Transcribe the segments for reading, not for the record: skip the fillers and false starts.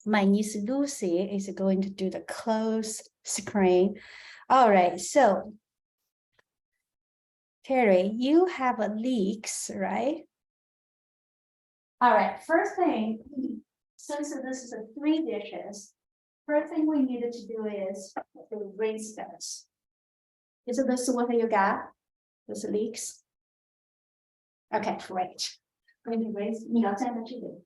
niece Lucy is going to do the close screen. All right, so Terry, you have a leeks, right? All right, first thing, since this is a 3 dishes, first thing we needed to do is to rinse those. Is this what you got? Those leeks? Okay, great. Going to rinse, 你要站在这里。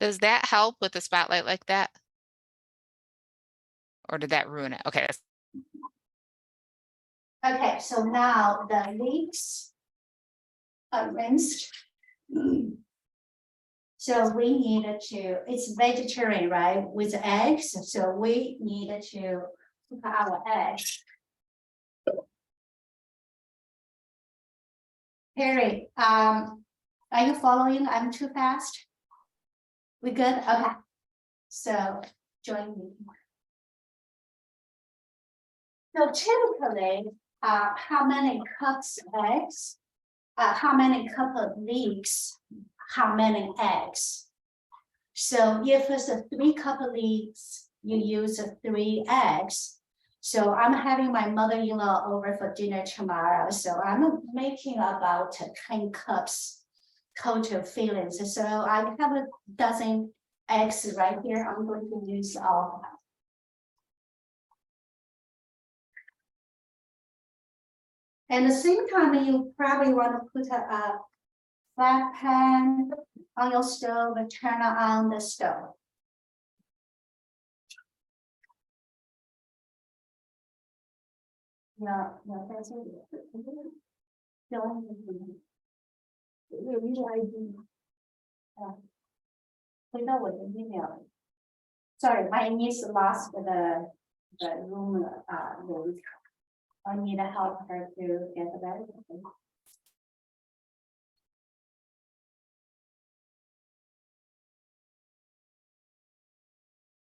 Does that help with the spotlight like that? Or did that ruin it? Okay, that's Okay, so now the leeks are rinsed. So we needed to, it's vegetarian, right, with eggs, so we needed to cook our eggs. Harry, are you following? I'm too fast? We good? Okay. So join me. So typically, how many cups of eggs? How many cup of leeks? How many eggs? So if it's a 3 cup of leeks, you use 3 eggs. So I'm having my mother-in-law over for dinner tomorrow. So I'm making about 10 cups total fillings. So I have a dozen eggs right here. I'm going to use all of them. And at the same time, you probably want to put a flat pan on your stove and turn on the stove. Yeah, that's it. Sorry, my niece lost the room. I need to help her to get the bed.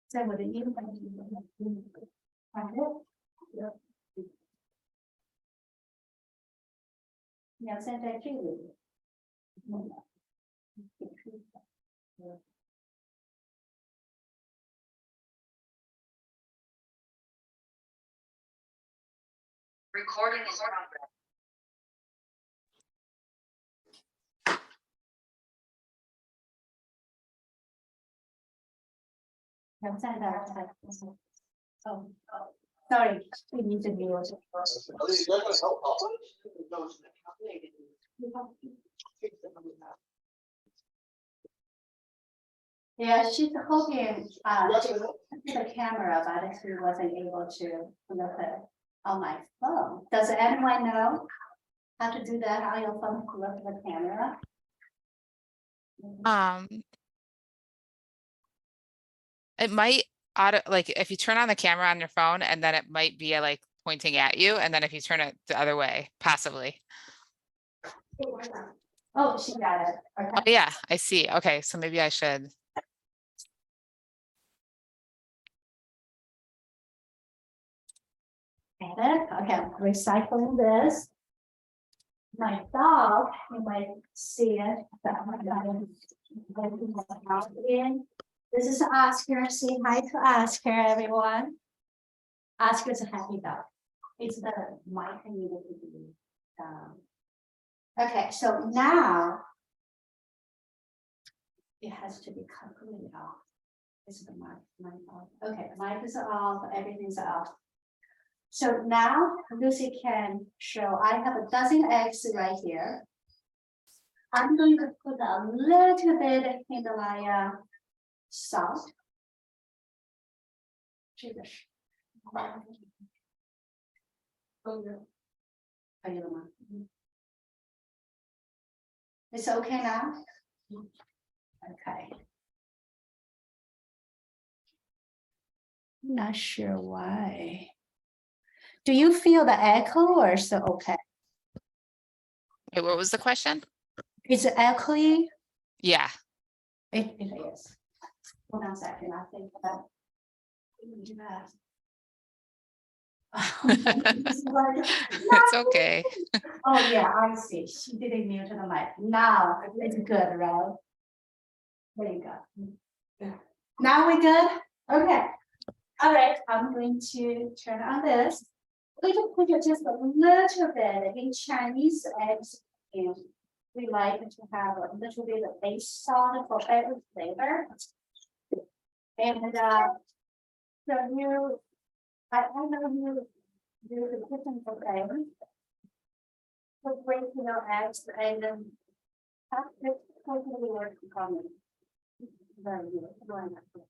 So with the yeah,现在这个 Recording is progress. Oh, sorry, we need to do it. Yeah, she's hoping the camera, but she wasn't able to look it on my phone. Does anyone know how to do that on your phone? Look at the camera. it might auto like if you turn on the camera on your phone and then it might be like pointing at you, and then if you turn it the other way, possibly. Oh, she got it. Okay. Oh yeah, I see. Okay, so maybe I should. Okay, I'm recycling this. My dog, you might see it. This is Oscar. Say hi to Oscar, everyone. Oscar's a happy dog. It's the mic I needed to be. Okay, so now it has to be completely off. This is the mic off. Okay, the mic is off, everything's off. So now Lucy can show, I have a dozen eggs right here. I'm going to put a little bit in my salt. It's okay now? Okay. Not sure why. Do you feel the echo or so okay? Wait, what was the question? Is it alkali? Yeah. It is. Hold on a second, I think that. It's okay. Oh, yeah, I see. She didn't mute the mic. Now it's good, right? There you go. Now we good? Okay. All right, I'm going to turn on this. We can put it just a little bit in Chinese eggs. And we like to have a little bit of base salt for every flavor. And so you, I know you do the kitchen for eggs. So break your eggs and then have it totally work for me. Very good. Very good.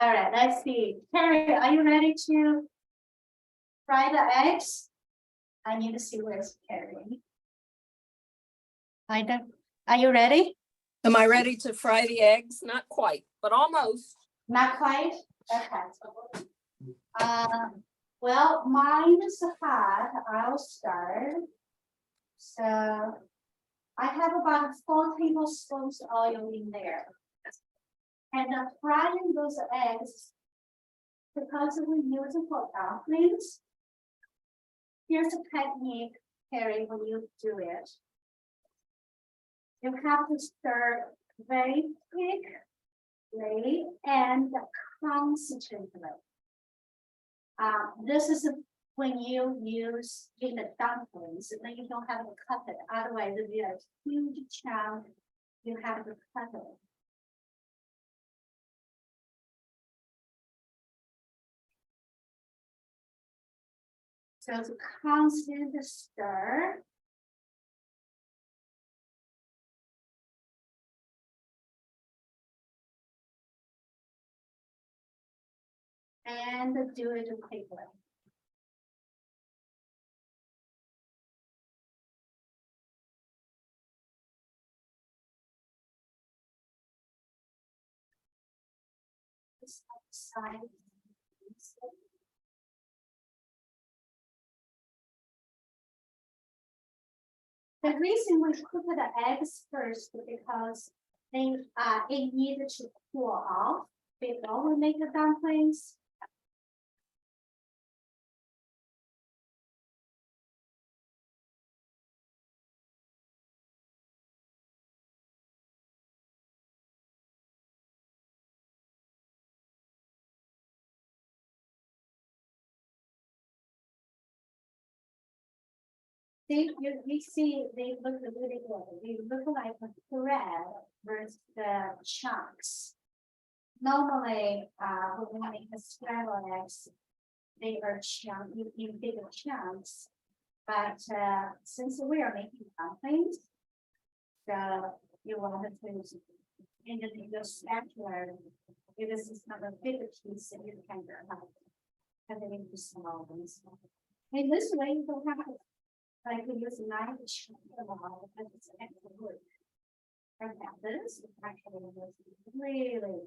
All right, let's see. Carrie, are you ready to fry the eggs? I need to see where's Carrie. I don't, are you ready? Am I ready to fry the eggs? Not quite, but almost. Not quite? Okay. Well, mine is hot. I'll start. So I have about 4 tablespoons oil in there. And frying those eggs, because we use it for dumplings. Here's a technique, Carrie, when you do it. You have to stir very quickly and constantly. This is when you use in the dumplings, then you don't have to cut it. Otherwise, if you have a huge chunk, you have to cut it. So it's a constant stir. And do it quickly. This side. The reason we cook the eggs first is because they it needed to cool off before we make the dumplings. You see, they look really good. They look like a thread versus the chunks. Normally, when we make the scrambled eggs, they are in bigger chunks. But since we are making dumplings, so you want to use in the spatula. If this is not a bigger piece, you can cut it into small ones. And this way, you don't have to. I could use a knife to chop them all, but it's extra work. And now this actually was really good.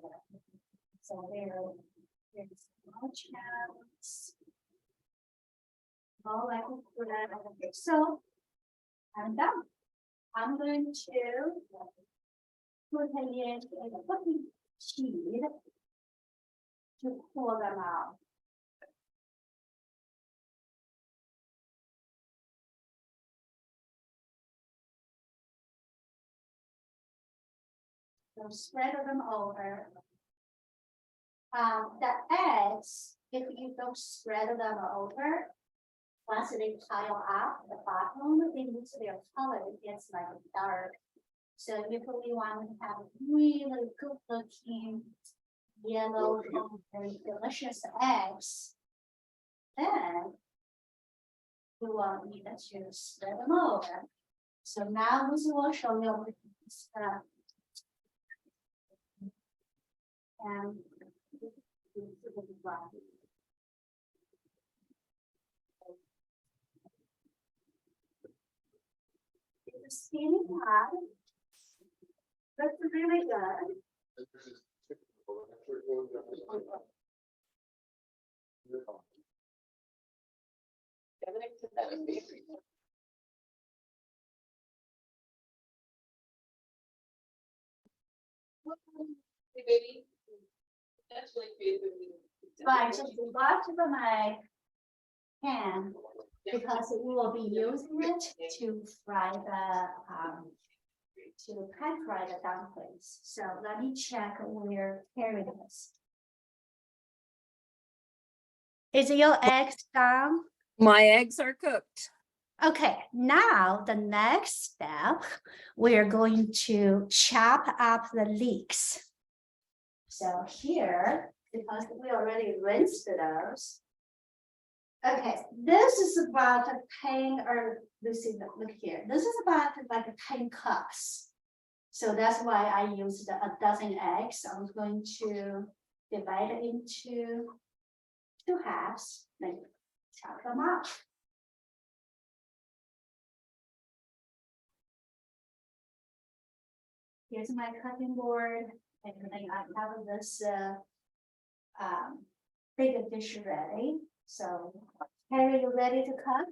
So there's small chunks. All I can put that on the so I'm done. I'm going to put it in a cooking sheet to pour them out. So spread them over. The eggs, if you don't spread them over, once they pile up the bottom, they lose their color. It gets like dark. So if we want to have really good looking yellow, very delicious eggs, then we will need to spread them over. So now this will show you and the steaming pot That's really good. Right, just the bottom of my pan, because we will be using it to fry to pan fry the dumplings. So let me check where Carrie is. Is your eggs done? My eggs are cooked. Okay, now the next step, we are going to chop up the leeks. So here, because we already rinsed those. Okay, this is about a 10, or Lucy, look here, this is about like 10 cups. So that's why I used a dozen eggs. I'm going to divide it into 2 halves, then chop them up. Here's my cutting board, and then I have this big dish ready. So, Harry, you ready to cut?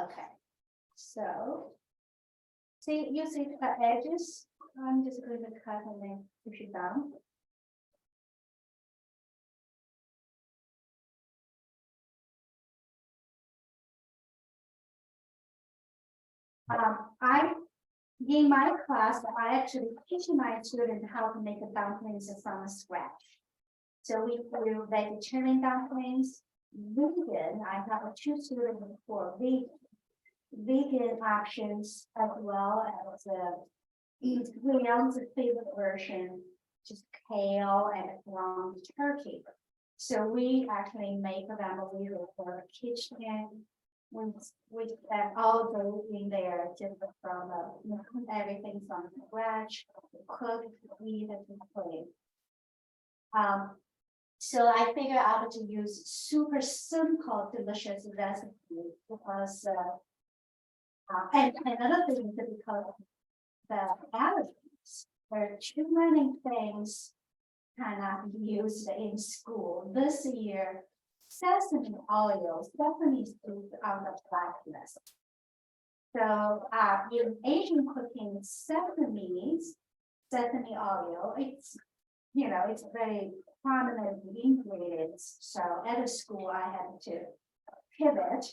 Okay, so see, you see the edges. I'm just going to cut and then push it down. I in my class, I actually teach my students how to make dumplings from scratch. So we do vegetarian dumplings, vegan. I have 2 students for vegan options as well as Leon's favorite version, just kale and ground turkey. So we actually make them for kitchen. We add all those in there just from everything from scratch, cook, eat, and play. So I figured out to use super simple, delicious recipe because and another thing is because the allergies, there are too many things cannot be used in school. This year, sesame oil, sesame seeds on the blacklist. So in Asian cooking, sesame oil, it's it's very prominent ingredients. So at a school, I had to pivot.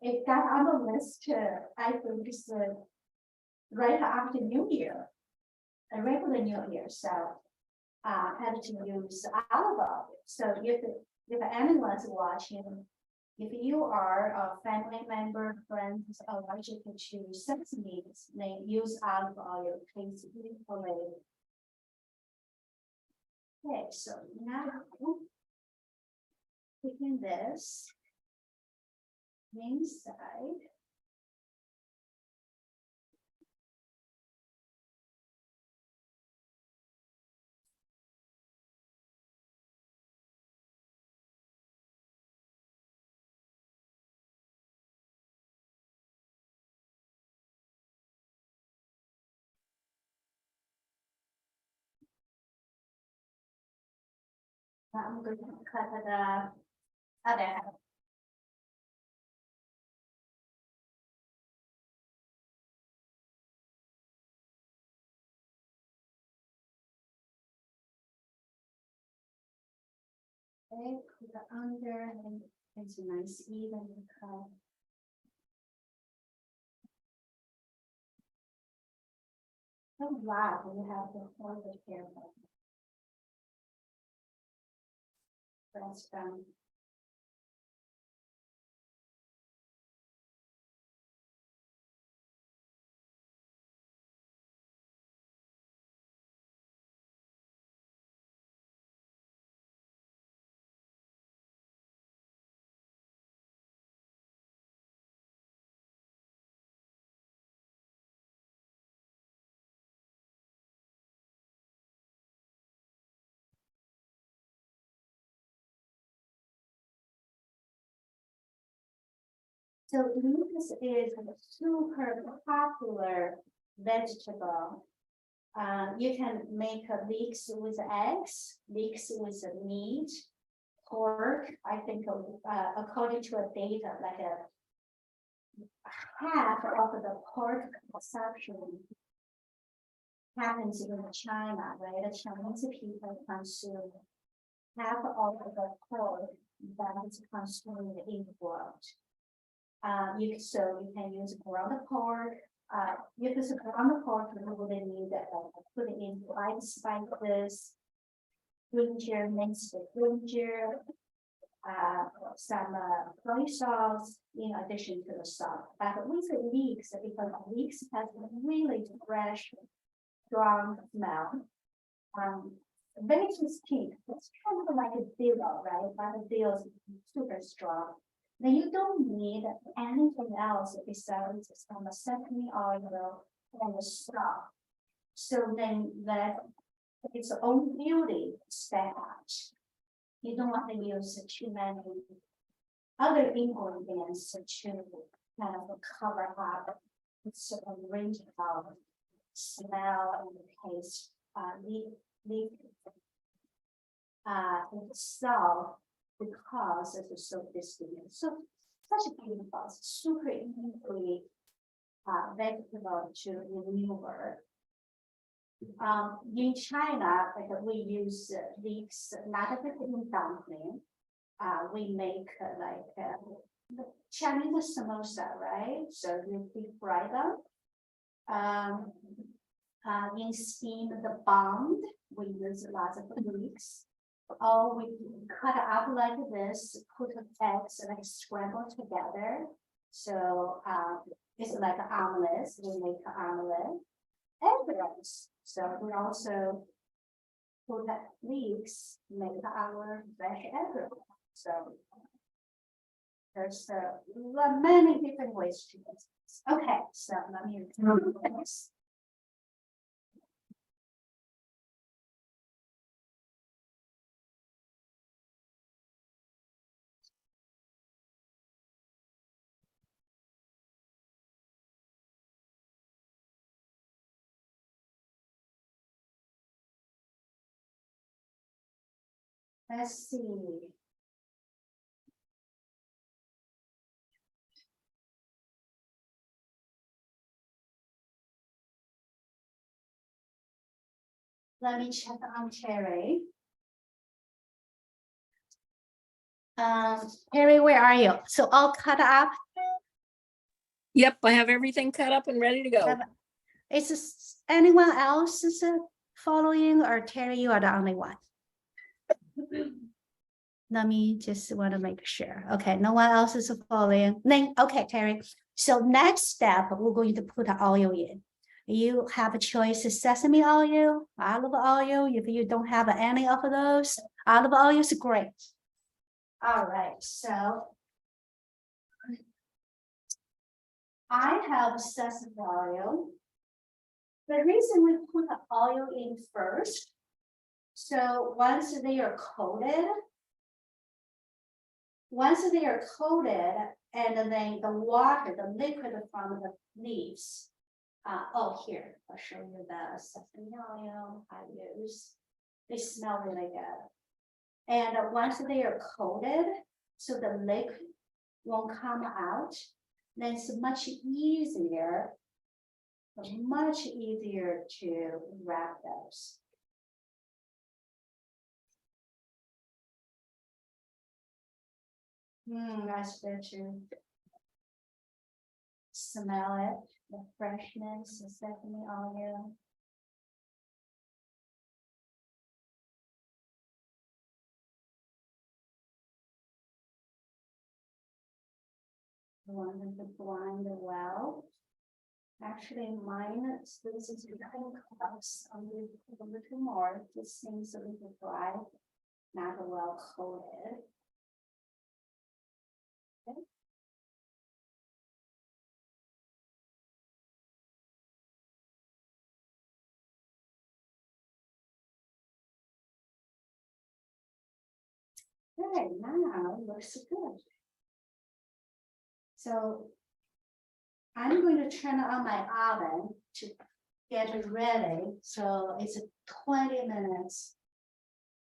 It got on the list. I think it's right after New Year, a regular New Year. So had to use olive oil. So if anyone's watching, if you are a family member, friends, allergic to sesame, they use olive oil, tastes beautifully. Okay, so now taking this inside. I'm going to cut the other half. Okay, put it under and it's a nice even cut. So wow, we have to hold it here. That's done. So leeks is a super popular vegetable. You can make a leeks with eggs, leeks with meat, pork. I think according to a data, like a half of the pork consumption happens in China, right? The Chinese people consume half of the pork that is consumed in the world. So you can use ground pork. If it's ground pork, you would need put it in white spices, ginger, minced ginger, some soy sauce in addition to the salt. But with the leeks, because leeks has a really fresh, strong smell. Very distinct. It's kind of like a dill, right? But the dill is super strong. Then you don't need anything else besides some sesame oil and the salt. So then that its own beauty stand out. You don't want to use too many other ingredients to kind of cover up its range of smell and taste. Itself because it is so distinct. So such a beautiful, super easily vegetable to maneuver. In China, like we use leeks not in dumpling. We make the Chinese samosa, right? So you deep fry them. In steam the bond, we use lots of leeks. Or we cut it up like this, put the eggs like scrambled together. So it's like an omelet. We make an omelet. Egg rolls. So we also put leeks, make our fresh egg roll. So there's many different ways to do this. Okay, so let me do this. Let's see. Let me check on Terry. Terry, where are you? So all cut up. Yep, I have everything cut up and ready to go. Is anyone else is following, or Terry, you are the only one? Let me just want to make sure. Okay, no one else is following. Then, okay, Terry. So next step, we're going to put oil in. You have a choice of sesame oil, olive oil. If you don't have any of those, olive oil is great. All right, so I have sesame oil. The reason we put the oil in first, so once they are coated, and then the water, the liquid from the leaves. Here, I'll show you the sesame oil I use. They smell really good. And once they are coated, so the liquid won't come out, then it's much easier to wrap those. That's good too. Smell it, the freshness, the sesame oil. I want them to blind well. Actually, mine, this is kind of close. I'm going to put a little more. This seems a little dry, not well coated. Okay. Okay, now it looks good. So I'm going to turn on my oven to get it ready. So it's 20 minutes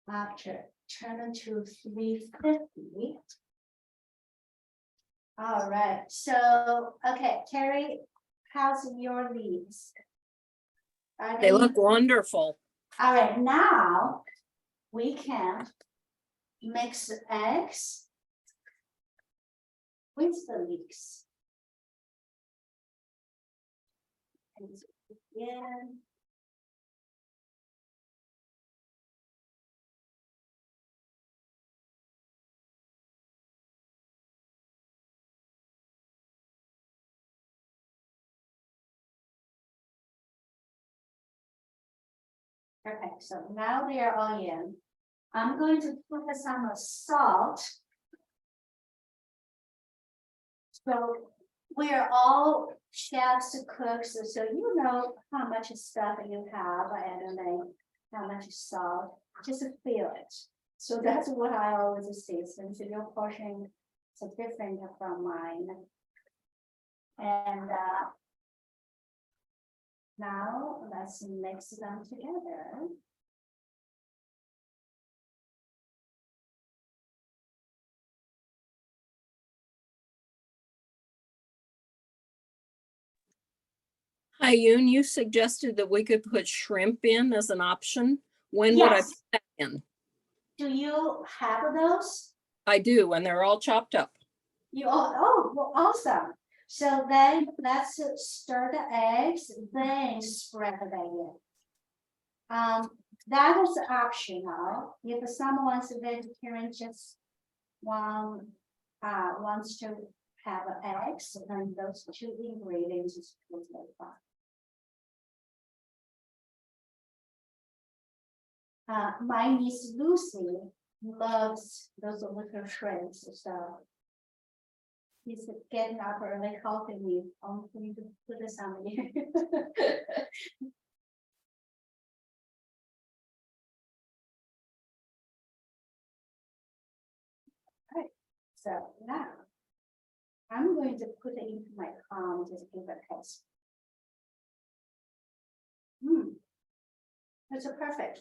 after. Turn it to 350. All right, so, okay, Carrie, how's your leaves? Are They look wonderful. All right, now we can mix the eggs with the leeks. And again. Okay, so now they are all in. I'm going to put some salt. So we are all chefs, cooks, so you know how much stuff you have and then how much salt, just feel it. So that's what I always say, since your portion is different from mine. And now let's mix them together. Haiyun, you suggested that we could put shrimp in as an option. When would I Yes. put that in? Do you have those? I do, and they're all chopped up. You all, oh, well, awesome. So then let's stir the eggs, then spread the in. That is optional. If someone's vegetarian, just wants to have eggs, then those two ingredients is totally fine. My niece Lucy loves those little shrimps, so he's getting up early, helping me. I'm going to put this on you. Right, so now I'm going to put it into my palm, just give it a taste. It's a perfect.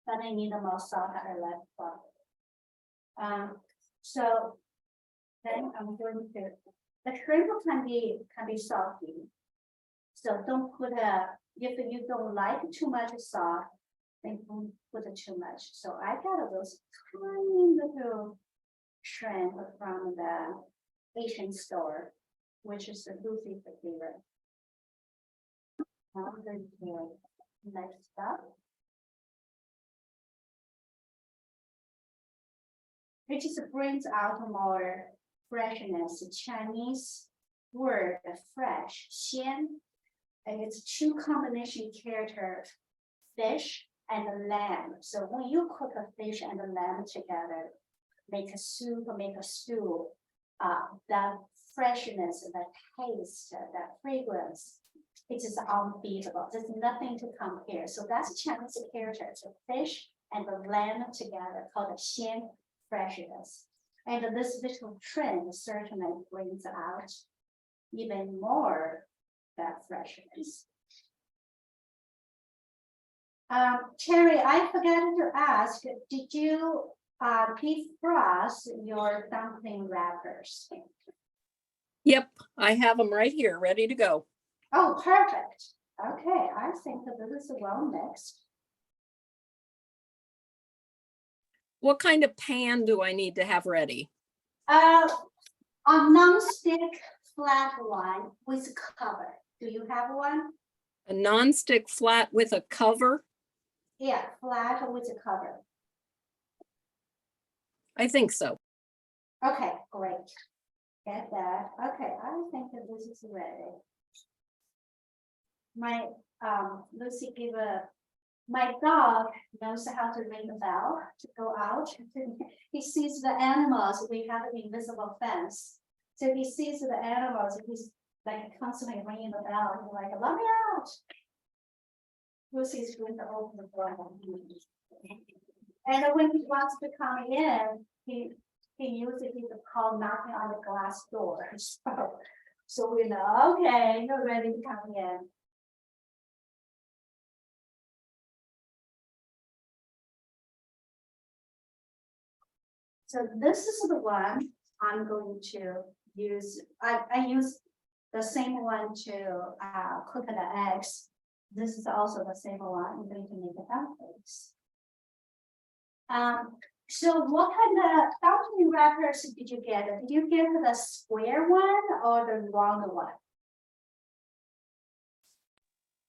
But I need more salt I left. So then I'm going to, the shrimp can be salty. So don't put if you don't like too much salt, then don't put it too much. So I got those tiny little shrimp from the Asian store, which is the Lucy's favorite. Now I'm going to next up. It just brings out more freshness. The Chinese word fresh, 鲜, and it's two combination character, fish and lamb. So when you cook a fish and a lamb together, make a soup, make a stew, that freshness, that taste, that fragrance, it is unbeatable. There's nothing to compare. So that's Chinese character. So fish and the lamb together called 鲜 freshness. And this little trend certainly brings out even more that freshness. Terry, I forgot to ask, did you defrost your dumpling wrappers? Yep, I have them right here, ready to go. Oh, perfect. Okay, I think that this is well mixed. What kind of pan do I need to have ready? A non-stick flat one with cover. Do you have one? A nonstick flat with a cover? Yeah, flat with a cover. I think so. Okay, great. Get that. Okay, I think that this is ready. My Lucy gave my dog knows how to ring the bell to go out. He sees the animals. We have an invisible fence. So he sees the animals, he's like constantly ringing the bell. He's like, let me out. Lucy's going to open the door. And when he wants to come in, he he usually call knocking on the glass door, so we know, okay, you're ready to come in. So this is the one I'm going to use. I use the same one to cook the eggs. This is also the same one I'm going to make the dumplings. So what kind of dumpling wrappers did you get? Did you get the square one or the round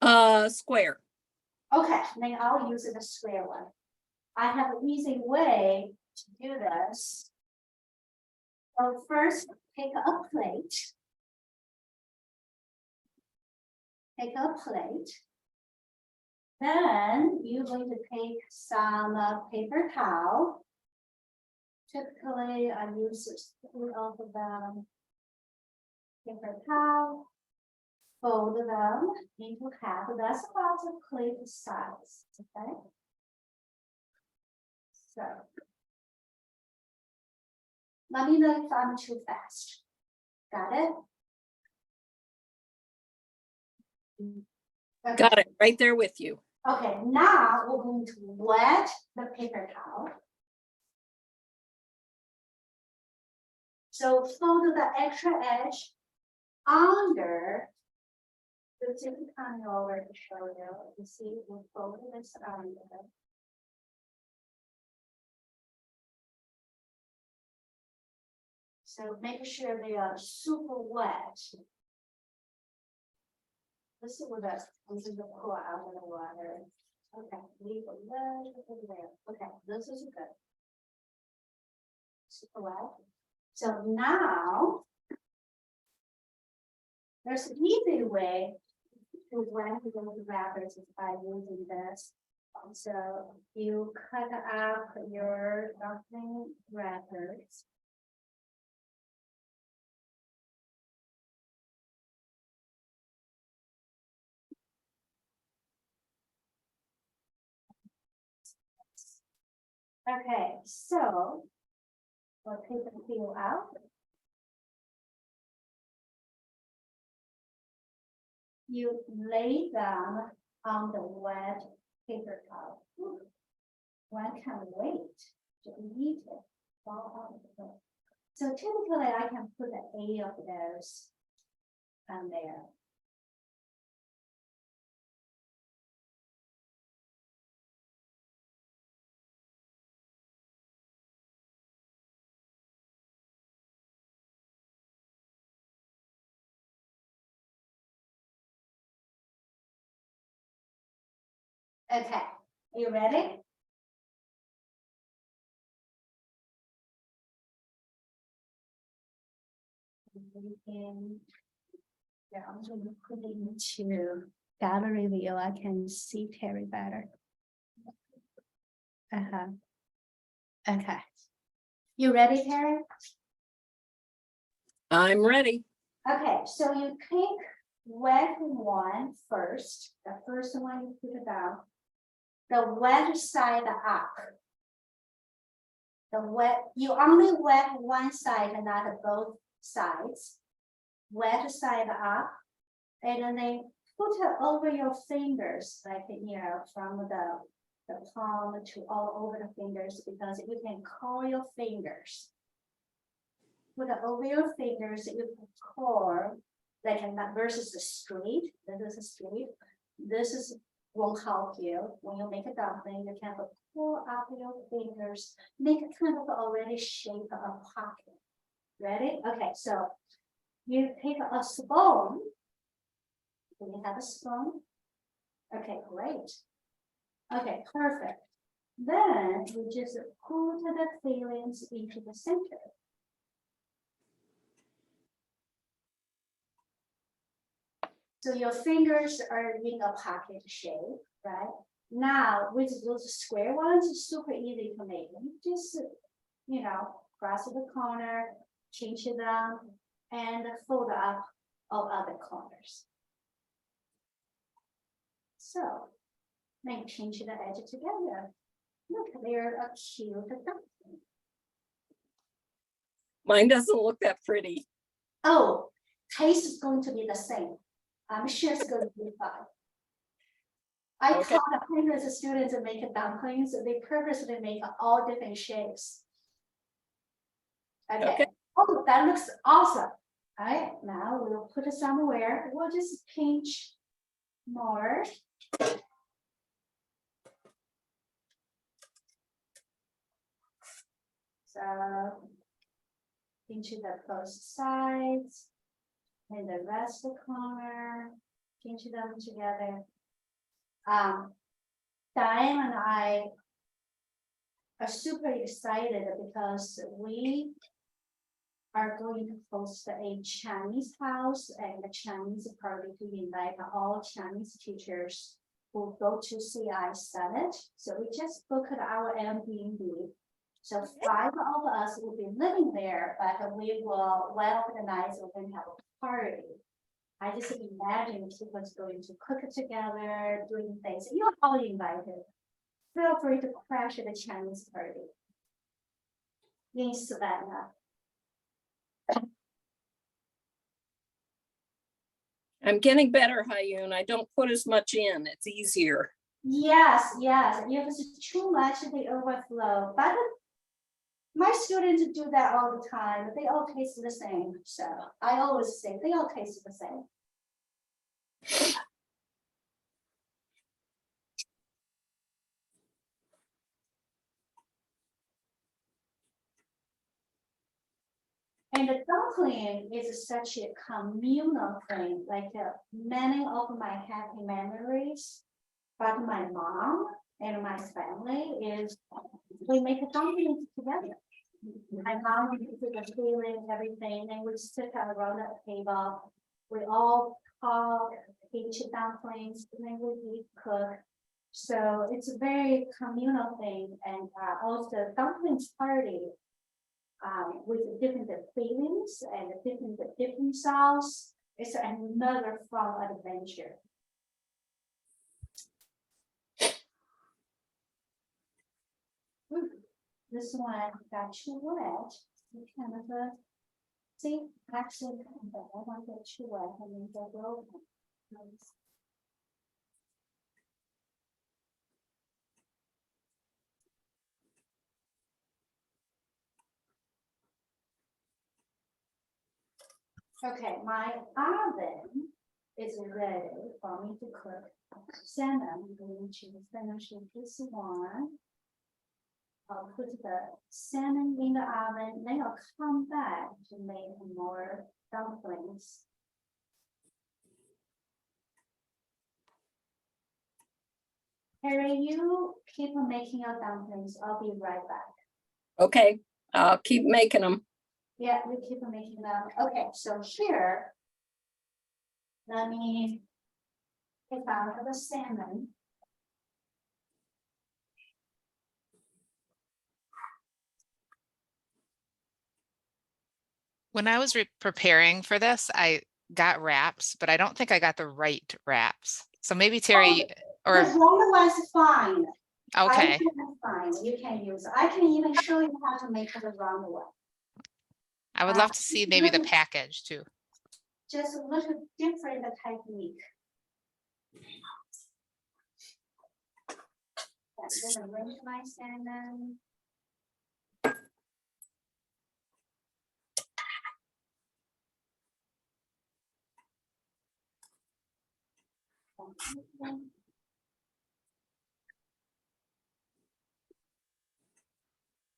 one? Square. Okay, then I'll use the square one. I have an easy way to do this. So first, take a plate. Take a plate. Then you're going to take some paper towel. Typically, I use 3 of them. Paper towel. Fold them into half. That's about the plate size. Okay. So let me know if I'm too fast. Got it? Okay. Got it, right there with you. Okay, now we're going to wet the paper towel. So fold the extra edge under. It's coming over to show you. You see, we fold this under. So make sure they are super wet. This is what I'm going to pour out of the water. Okay, leave a little bit there. Okay, this is good. Super wet. So now there's an easy way to wet the wrappers is by using this. So you cut up your dumpling wrappers. Okay, so we'll take the peel out. You lay them on the wet paper towel. One can wait to eat it. Fall out of the book. So typically I can put 8 of those on there. Okay, you ready? Yeah, I'm going to put it into gallery view. I can see Terry better. Okay. You ready, Terry? I'm ready. Okay, so you take wet one first. The first one you put it down. The wet side up. The wet, you only wet one side and not both sides. Wet side up, and then put it over your fingers, like from the palm to all over the fingers, because you can curl your fingers. Put it over your fingers, you can curl, like that versus the straight. This is a straight. This is won't help you when you make a dumpling. You can pull up your fingers, make it kind of already shape a pocket. Ready? Okay, so you take a spoon. Do you have a spoon? Okay, great. Okay, perfect. Then we just put the fillings into the center. So your fingers are in a pocket shape, right? Now with those square ones, it's super easy to make. You just, cross the corner, change them, and fold up all other corners. So then change the edge together. Look, they're a cute dumpling. Mine doesn't look that pretty. Oh, taste is going to be the same. I'm sure it's going to be fine. I Okay. taught hundreds of students to make dumplings. They purposely make all different shapes. Okay. Okay. Oh, that looks awesome. All right, now we'll put it somewhere. We'll just pinch more. So pinch the both sides and the rest of the corner, pinch them together. Diane and I are super excited because we are going to host a Chinese house and a Chinese party to invite all Chinese teachers who go to CI Summit. So we just booked our Airbnb. So 5 of us will be living there, but we will well organize, we're going to have a party. I just imagine people's going to cook it together, doing things. You're all invited. Feel free to crash at the Chinese party in Savannah. I'm getting better, Haiyun. I don't put as much in. It's easier. Yes, yes. If it's too much, they overflow. But my students do that all the time. They all taste the same. So I always say they all taste the same. And the dumpling is such a communal thing. Like many of my happy memories about my mom and my family is we make a dumpling together. My mom would do the feeling, everything, and we sit around the table. We all talk, eat dumplings, and then we cook. So it's a very communal thing, and also dumplings party with different feelings and different sauce. It's another fun adventure. This one got too wet. You kind of see, actually, I want to get too wet and then go over. Okay, my oven is ready for me to cook salmon. I'm going to finish this one. I'll put the salmon in the oven, then I'll come back to make more dumplings. Harry, you keep on making your dumplings. I'll be right back. Okay, I'll keep making them. Yeah, you keep on making them. Okay, so here, let me take out the salmon. When I was preparing for this, I got wraps, but I don't think I got the right wraps. So maybe Terry, The or, wrong one's fine. okay, Fine, you can use it. I can even show you how to make the wrong one. I would love to see maybe the package too. Just a little different technique. I'm gonna rinse my salmon.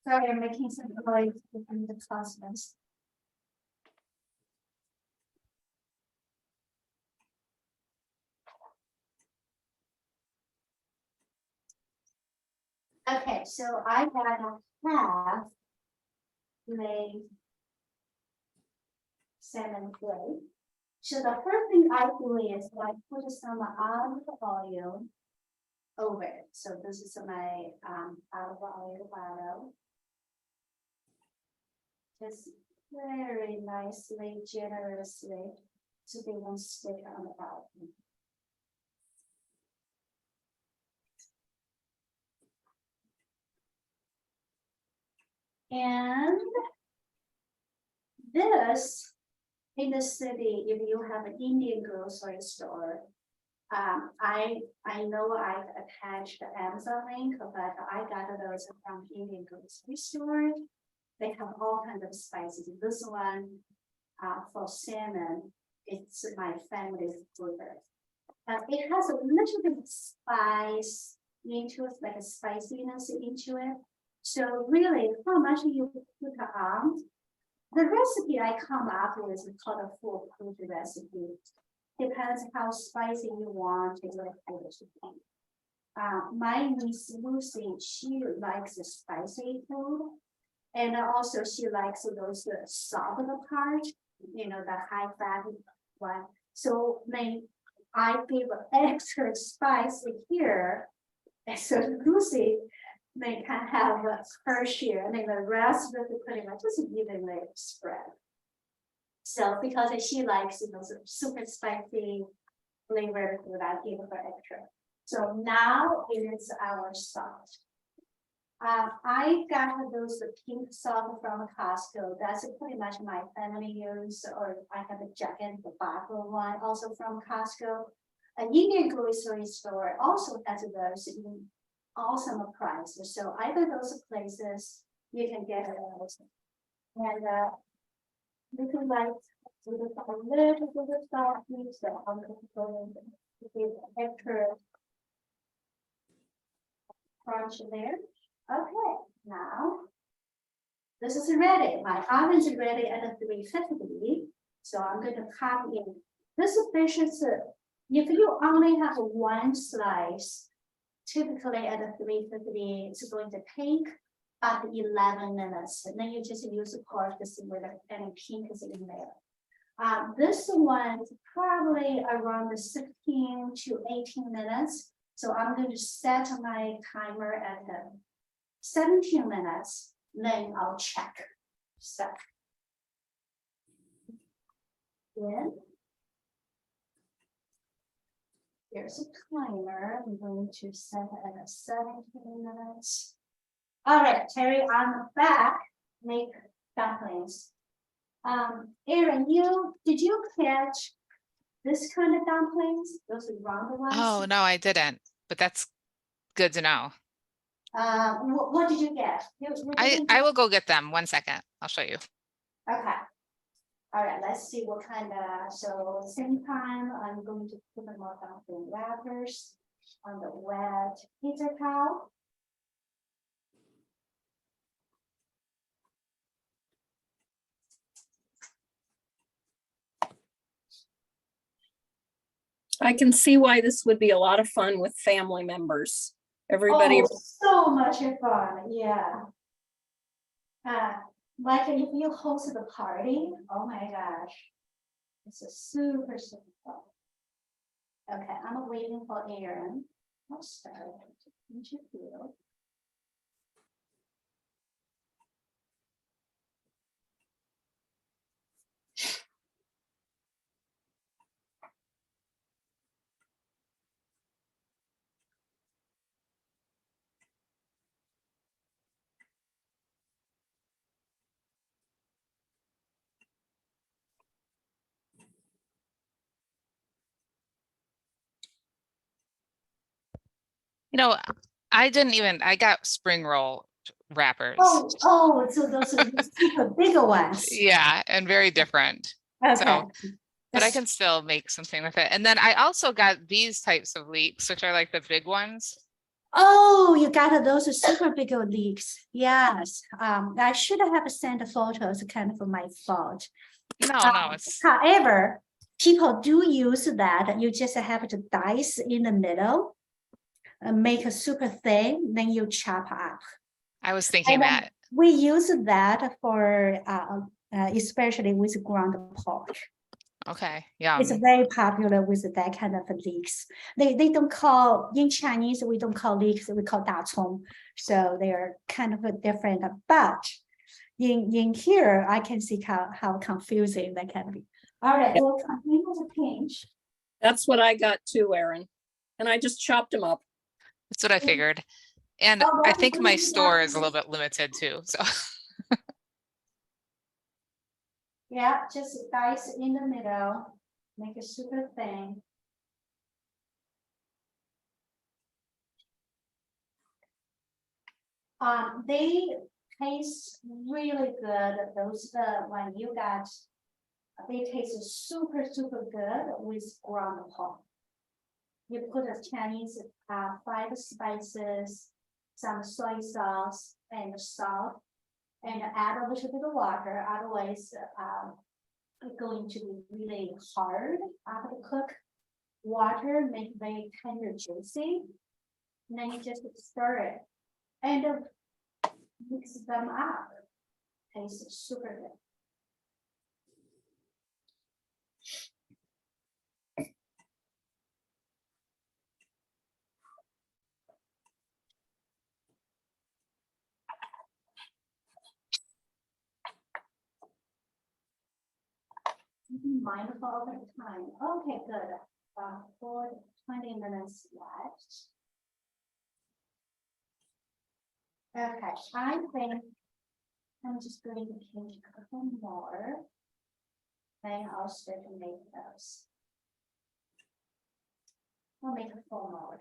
Sorry, I'm making some noise in the classrooms. Okay, so I got a half made salmon fillet. So the first thing I do is I put some olive oil over it. So this is my olive oil bottle. Just very nicely, generously, so they won't stick on the bottom. And this, in the city, if you have an Indian grocery store, I know I've attached the Amazon link, but I got those from Indian grocery store. They have all kinds of spices. This one, for salmon, it's my family's favorite. It has a little bit of spice into it, like a spiciness into it. So really, how much you put on? The recipe I come up with is called a full food recipe. Depends how spicy you want your food to be. My niece Lucy, she likes the spicy food. And also she likes those soft part, you know, the high fat one. So then I give extra spice here. And so Lucy, they can have her share, and then the rest of it pretty much is evenly spread. So because she likes those super spicy flavored food, I give her extra. So now it is our salt. I got those pink salt from Costco. That's pretty much my family use, or I have a giant bottle one also from Costco. An Indian grocery store also has those in awesome prices. So either those places you can get those. And you can like with a little bit of salt, so I'm going to give extra crunch there. Okay, now this is ready. My oven is ready at 350. So I'm going to pop in. This fish is, if you only have one slice, typically at 350, it's going to take about 11 minutes. And then you just use the pork to see whether any pink is in there. This one is probably around 16 to 18 minutes. So I'm going to set my timer at 17 minutes, then I'll check. So then here's a timer. I'm going to set it at 17 minutes. All right, Terry, I'm back. Make dumplings. Aaron, did you catch this kind of dumplings? Those round ones? Oh, no, I didn't, but that's good to know. What did you get? I will go get them. 1 second. I'll show you. Okay. All right, let's see what kind of, so same time, I'm going to put them more dumpling wrappers on the wet pizza towel. I can see why this would be a lot of fun with family members. Everybody, Oh, so much fun, yeah. Like if you host a party, oh my gosh. It's a super fun. Okay, I'm waiting for Aaron. I'll start. Don't you feel? You know, I got spring roll wrappers. Oh, so those are the super big ones. Yeah, and very different. Okay. So, but I That's- can still make something with it. And then I also got these types of leeks, which are like the big ones. Oh, you got those super big leaks. Yes. I should have sent photos, kind of my fault. No, it's However, people do use that. You just have to dice in the middle, make a super thin, then you chop up. I was thinking And then that. we use that for especially with ground pork. Okay, It's yum. very popular with that kind of leeks. They don't call, in Chinese, we don't call leeks, we call dacong. So they are kind of a different, but in here, I can see how confusing that can be. All right, we'll continue the pinch. that's what I got too, Erin. And I just chopped them up. That's what I figured. And Oh, I well, think my we store is a got- little bit limited too, so. Yeah, just dice in the middle, make it super thin. They taste really good. Those when you got, they taste super good with ground pork. You put a Chinese 5 spices, some soy sauce and salt, and add a little bit of water. Otherwise, it's going to be really hard after cook. Water make very tender, juicy. And then you just stir it and mix them up. Tastes super good. Be mindful of the time. Okay, good. For 20 minutes left. Okay, I think I'm just going to change a couple more. Then I'll start to make those. I'll make a 4 more.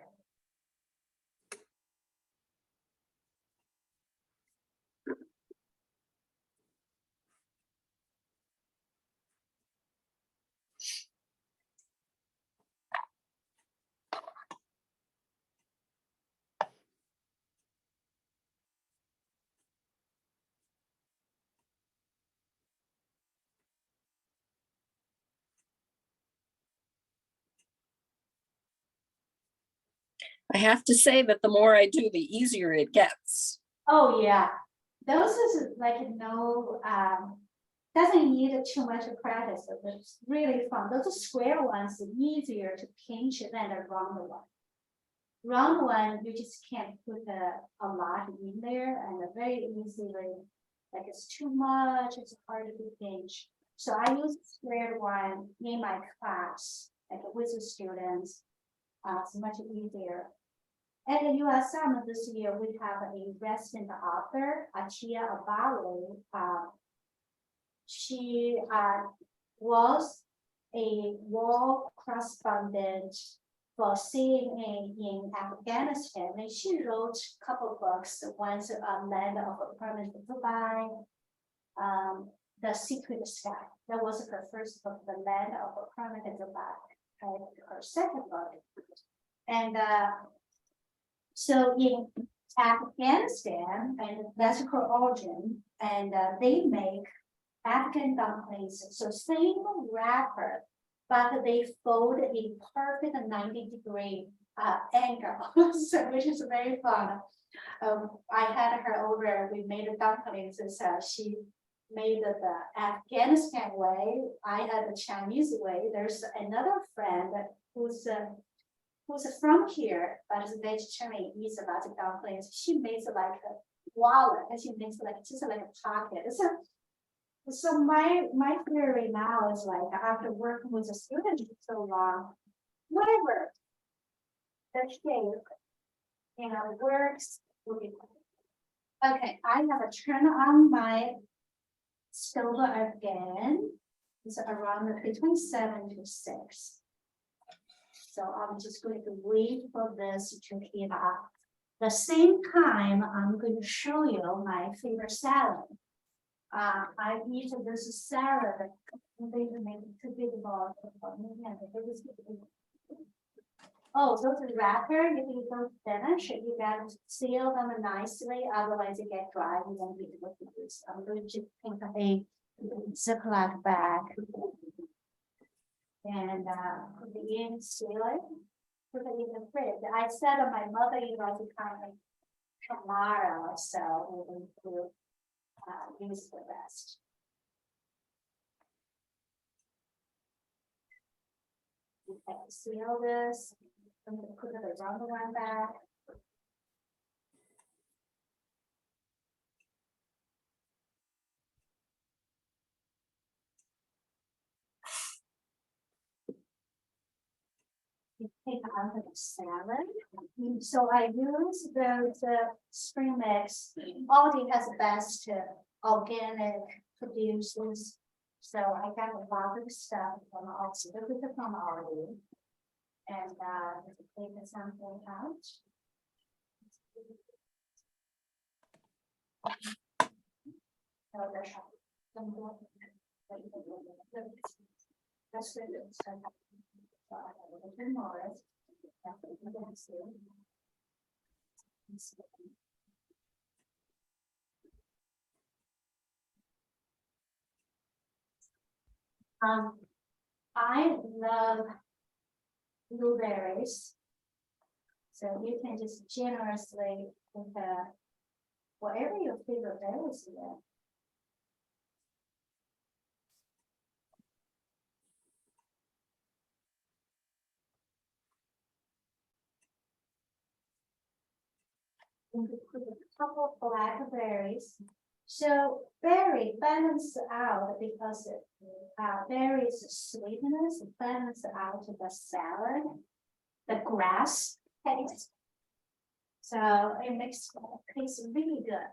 I have to say that the more I do, the easier it gets. Oh, yeah. Those is like no, doesn't need too much practice. It's really fun. Those square ones are easier to pinch than a round one. Round one, you just can't put a lot in there and very easily, like it's too much, it's hard to pinch. So I use square one in my class, like with the students. It's much easier. At the USM this year, we have a resident author, Achia Abalo. She was a war correspondent for CNN in Afghanistan, and she wrote a couple books. One's Land of Permanent Dubai, The Secret Sky. That was her first book, The Land of Permanent Dubai, and her second book. And so in Afghanistan, and that's her origin, and they make African dumplings, so same wrapper, but they fold a perfect 90-degree angle, so which is very fun. I had her over, we made dumplings, so she made the Afghanistan way, I had the Chinese way. There's another friend who's from here, but is vegetarian, eats a lot of dumplings. She makes like a wallet, and she makes like just like a pocket. So my theory now is like after working with a student for so long, whatever the shape, works will be fine. Okay, I have a turn on my stove again. It's around between 7 to 6. So I'm just going to wait for this to heat up. The same time, I'm going to show you my favorite salad. I've eaten this salad. They make too big balls. Oh, those wrapper, if you don't finish, you gotta seal them nicely, otherwise you get dry. You won't be able to use. I'm going to think of a Ziploc bag. And put it in, seal it, put it in the fridge. I said my mother-in-law to come tomorrow, so we're going to use the rest. Okay, seal this. I'm going to put it around the one back. Take out the salad. So I use the spring mix. Aldi has the best organic produces So I got a lot of stuff from also from already. And take something out. So there's some more. That's good. So I have a little more. I love blueberries. So you can just generously put whatever your favorite berries are. You can put a couple of blackberries. So berry balance out because berries sweetness balance out the salad, the grass taste. So it makes it taste really good.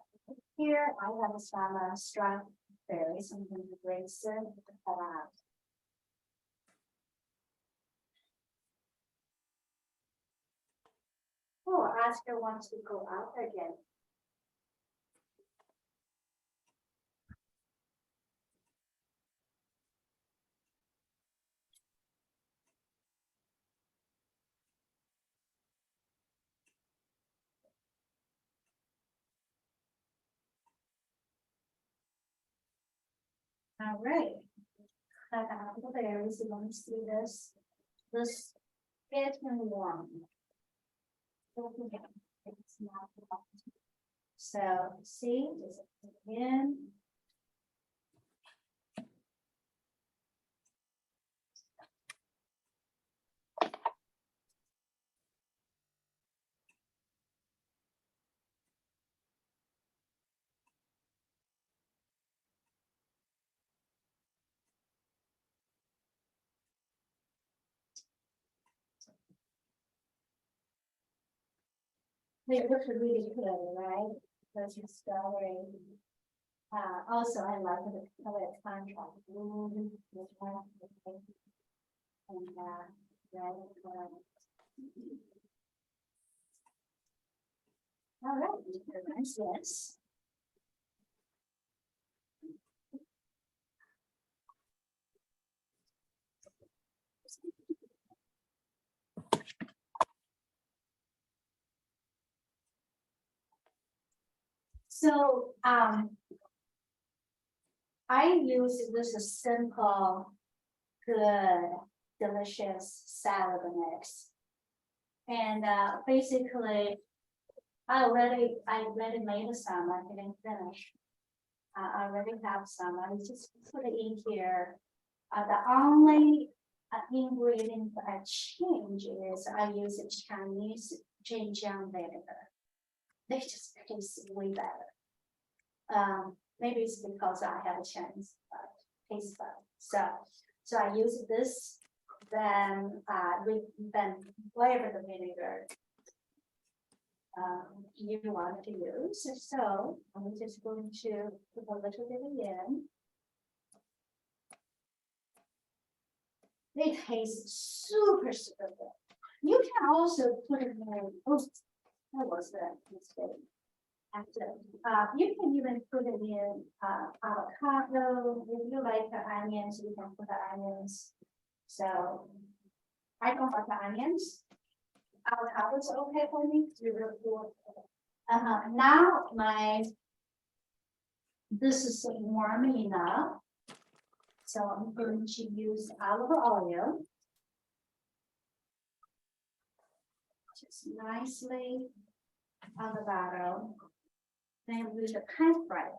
Here I have some strawberries and the grapes out. Oh, Oscar wants to go out again. All right. Cut out the berries. You want to see this? This getting warm. It's not hot. So see, just in. They look really good, right? Because you're strawberry. Also, I like the color contrast. And red. All right, nice, yes. So, I use this simple, good, delicious salad mix. And basically, I already made some, I didn't finish. I already have some, I just put it in here. The only ingredient I change is I use a Chinese ginger vinegar. They just taste way better. Maybe it's because I have a Chinese taste bud. So I use this, then whatever the vinegar you want to use. So I'm just going to put a little bit in. It tastes super, super good. You can also put it in, oh, what was that mistake? After, you can even put it in avocado. If you like the onions, you can put the onions. So I don't like the onions. Avocado's okay for me. Now this is warm enough. So I'm going to use olive oil. Just nicely on the bottom. Then with the pan fry.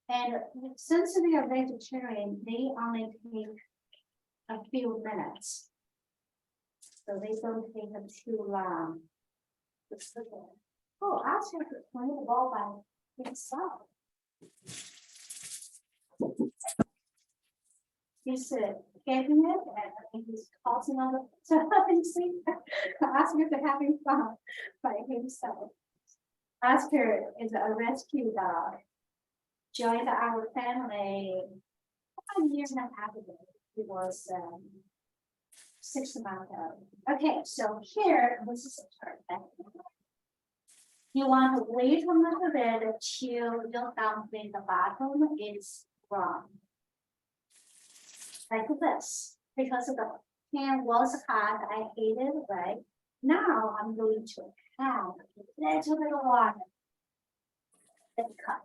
And since we are vegetarian, they only take a few minutes. So they don't take them too long. Oh, I actually have to turn the ball by itself. This getting it, and I think he's causing all the, so you see, Oscar's having fun by himself. Oscar is a rescue dog. Joined our family about a year and a half ago. He was 6 months old. Okay, so here, this is perfect. You want to wait a little bit till your dumpling the bottom is wrong. Like this, because the pan was hot, I hate it, right? Now I'm going to add a little bit of water. Then cut.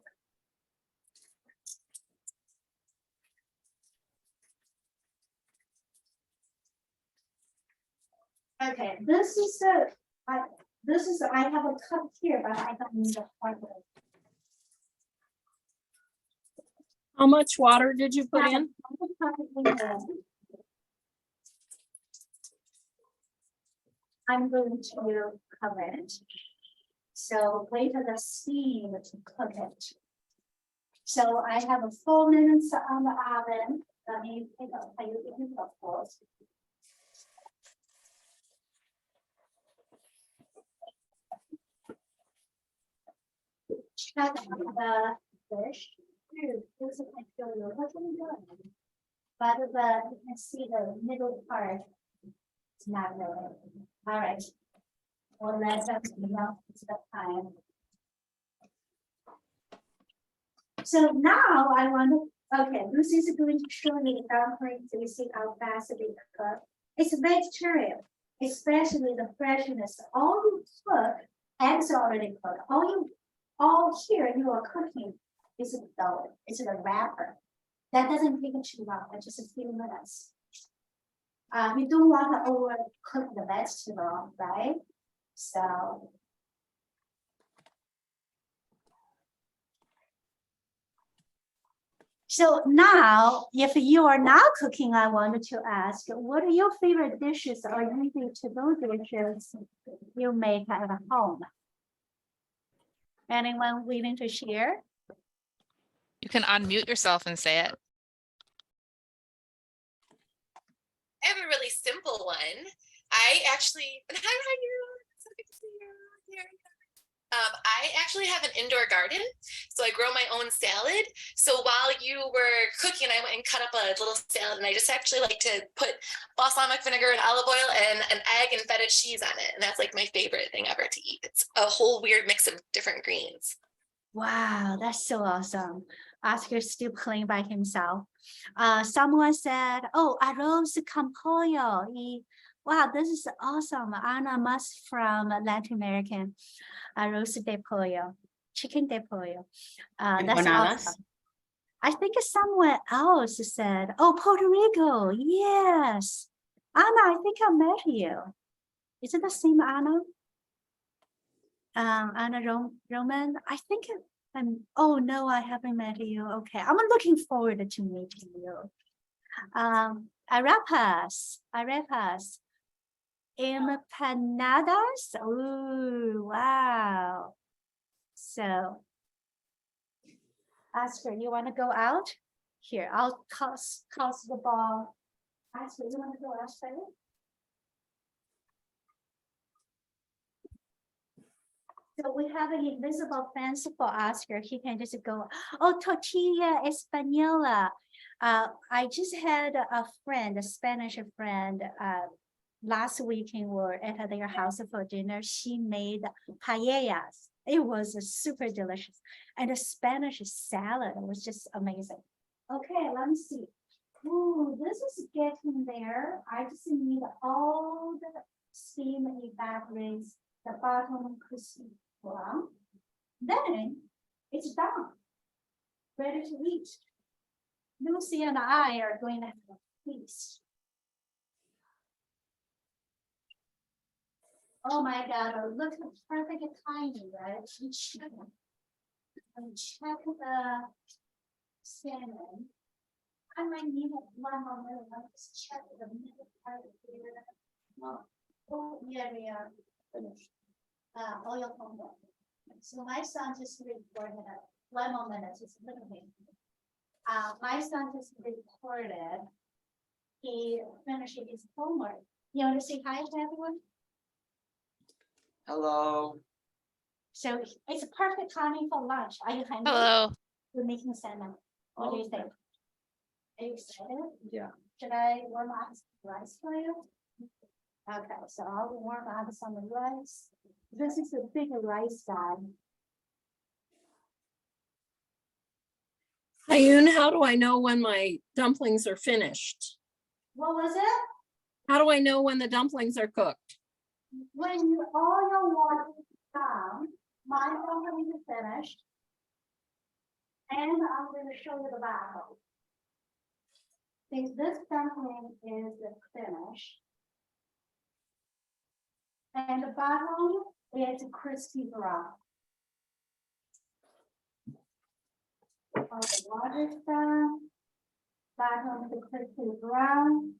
Okay, this is I have a cup here, but I don't need a part of it. How much water did you put in? I'm going to cover it. So wait for the steam to cook it. So I have 4 minutes on the oven. Let me take a of course. Check the fish. This is actually what I'm doing. But you can see the middle part. It's not really. All right. Well, let's have enough time. So now I want to, okay, this is going to show me the dumplings. You see how fast they cook. It's vegetarian, especially the freshness. All you cook, eggs are already cooked. All here you are cooking is the dough. It's the wrapper. That doesn't take too long, just a few minutes. You don't want to overcook the vegetable, right? So now, if you are now cooking, I wanted to ask, what are your favorite dishes or easy to go dishes you make at home? Anyone willing to share? You can unmute yourself and say it. I have a really simple one. I actually, hi, Haiyun. So good to see you. Here. I actually have an indoor garden, so I grow my own salad. So while you were cooking, I went and cut up a little salad, and I just actually like to put balsamic vinegar and olive oil and an egg and feta cheese on it, and that's like my favorite thing ever to eat. It's a whole weird mix of different greens. Wow, that's so awesome. Oscar's still playing by himself. Someone said, oh, arroz con pollo. Wow, this is awesome. Ana must from Latin American. Arroz de pollo, chicken de pollo. That's awesome. I think someone else said, oh, Puerto Rico. Yes. Ana, I think I met you. Is it the same Ana? Ana Roman, I think oh no, I haven't met you. Okay, I'm looking forward to meeting you. Arepas, empanadas. Oh, wow. So, Oscar, you want to go out? Here, I'll toss the ball. Oscar, you want to go outside? So we have an invisible fence for Oscar. He can just go, oh, tortilla española. I just had a friend, a Spanish friend, last weekend we were at their house for dinner. She made paellas. It was super delicious. And the Spanish salad was just amazing. Okay, let me see. Ooh, this is getting there. I just need all the steam evaporates, the bottom crispy brown. Then it's done. Ready to eat. Lucy and I are going to have a feast. Oh my God, look at perfect timing, right? Check the salmon. I might need one more minute. Let's check the middle part here. Oh, yeah, we are finished. Oil combo. So my son just recorded 1 more minute, just a little bit. My son just recorded he finished his homework. You want to say hi to everyone? Hello. So it's a perfect timing for lunch. Are you hungry? Hello. We're making salmon. What do you think? Are you excited? Yeah. Should I warm up some rice for you? Okay, so I'll warm up some rice. This is a bigger rice guy. Haiyun, how do I know when my dumplings are finished? What was it? How do I know when the dumplings are cooked? When you all your water is down, my dumpling is finished. And I'm gonna show you the bottom. Since this dumpling is finished. And the bottom is crispy brown. All the water is done. Bottom is crispy brown.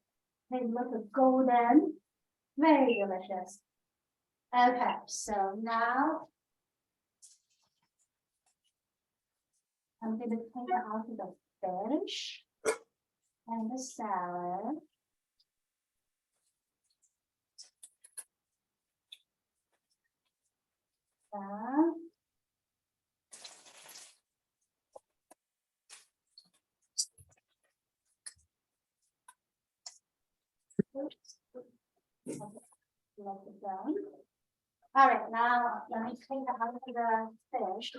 They look golden, very delicious. Okay, so now I'm gonna take out the fish and the salad. Done. Oops. Let it down. All right, now let me take out the fish.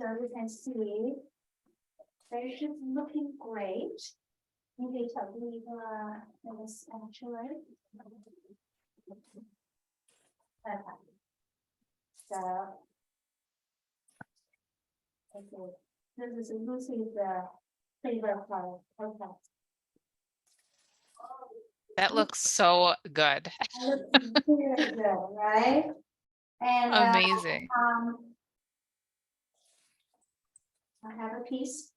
So you can see fish is looking great. Maybe I'll leave this actually. Okay. So. Okay, this is Lucy's favorite part. Okay. That looks so good. Looks very good, right? And Amazing. I have a piece.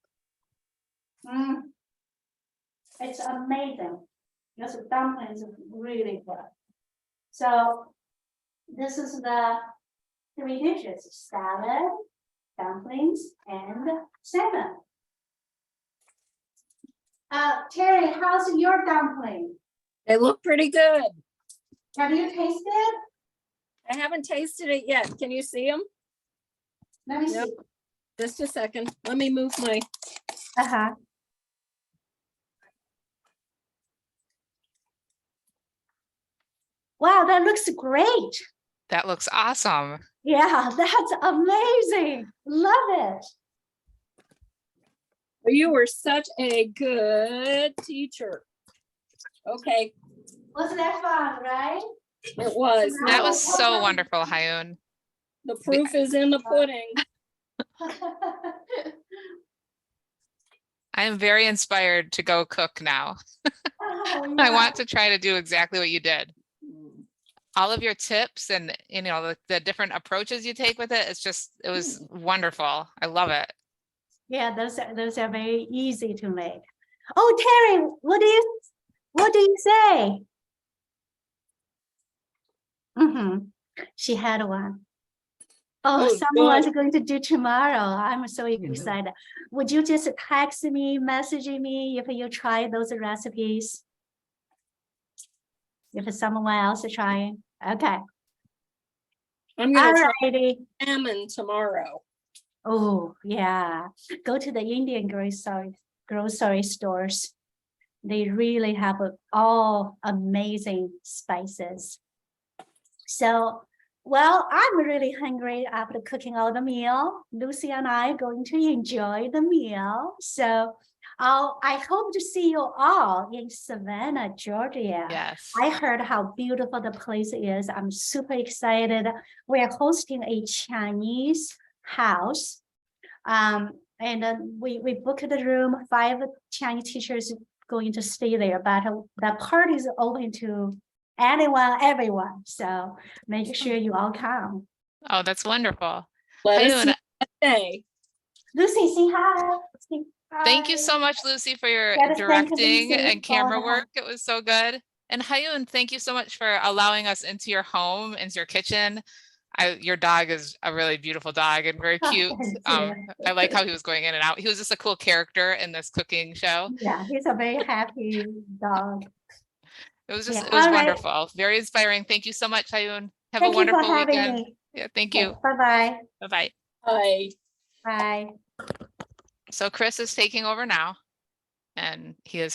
It's amazing. This dumpling is really good. So this is the 3 dishes: salad, dumplings, and salmon. Terry, how's your dumpling? They look pretty good. Have you tasted? I haven't tasted it yet. Can you see them? Let me Yep. see. Just a second. Let me move my, Wow, that looks great. That looks awesome. Yeah, that's amazing. Love it. you were such a good teacher. Okay, Wasn't that fun, right? it was. That Now, was so wonderful, Haiyun. the proof is in the pudding. I am very inspired to go cook now. Oh, I yeah. want to try to do exactly what you did. All of your tips and the different approaches you take with it, it was wonderful. I love it. Yeah, those are very easy to make. Oh, Terry, what do you say? She had one. Oh, Oh, someone's good. going to do tomorrow. I'm so excited. Would you just text me, message me if you try those recipes? If someone else is trying, okay. I'm gonna try Alrighty. salmon tomorrow. Oh, yeah. Go to the Indian grocery stores. They really have all amazing spices. So, well, I'm really hungry after cooking all the meal. Lucy and I are going to enjoy the meal. So I hope to see you all in Savannah, Georgia. Yes. I heard how beautiful the place is. I'm super excited. We're hosting a Chinese house. And we booked the room, 5 Chinese teachers going to stay there, but the party is open to anyone, everyone. So make sure you all come. Oh, that's wonderful. Let us Haiyun, see that day. Lucy, say hi. Say thank you hi. so much, Lucy, for your Gotta thank directing Lucy and camera for- work. It was so good. And Haiyun, thank you so much for allowing us into your home, into your kitchen. Your dog is a really beautiful dog and very cute. Thank you. I like how he was going in and out. He was just a cool character in this cooking show. Yeah, he's a very happy dog. It was just, Yeah, it was all right. wonderful. Very inspiring. Thank you so much, Haiyun. Have a Thank you for wonderful having weekend. me. Yeah, thank you. Bye-bye. Bye-bye. Hi. Bye. So Chris is taking over now, and he is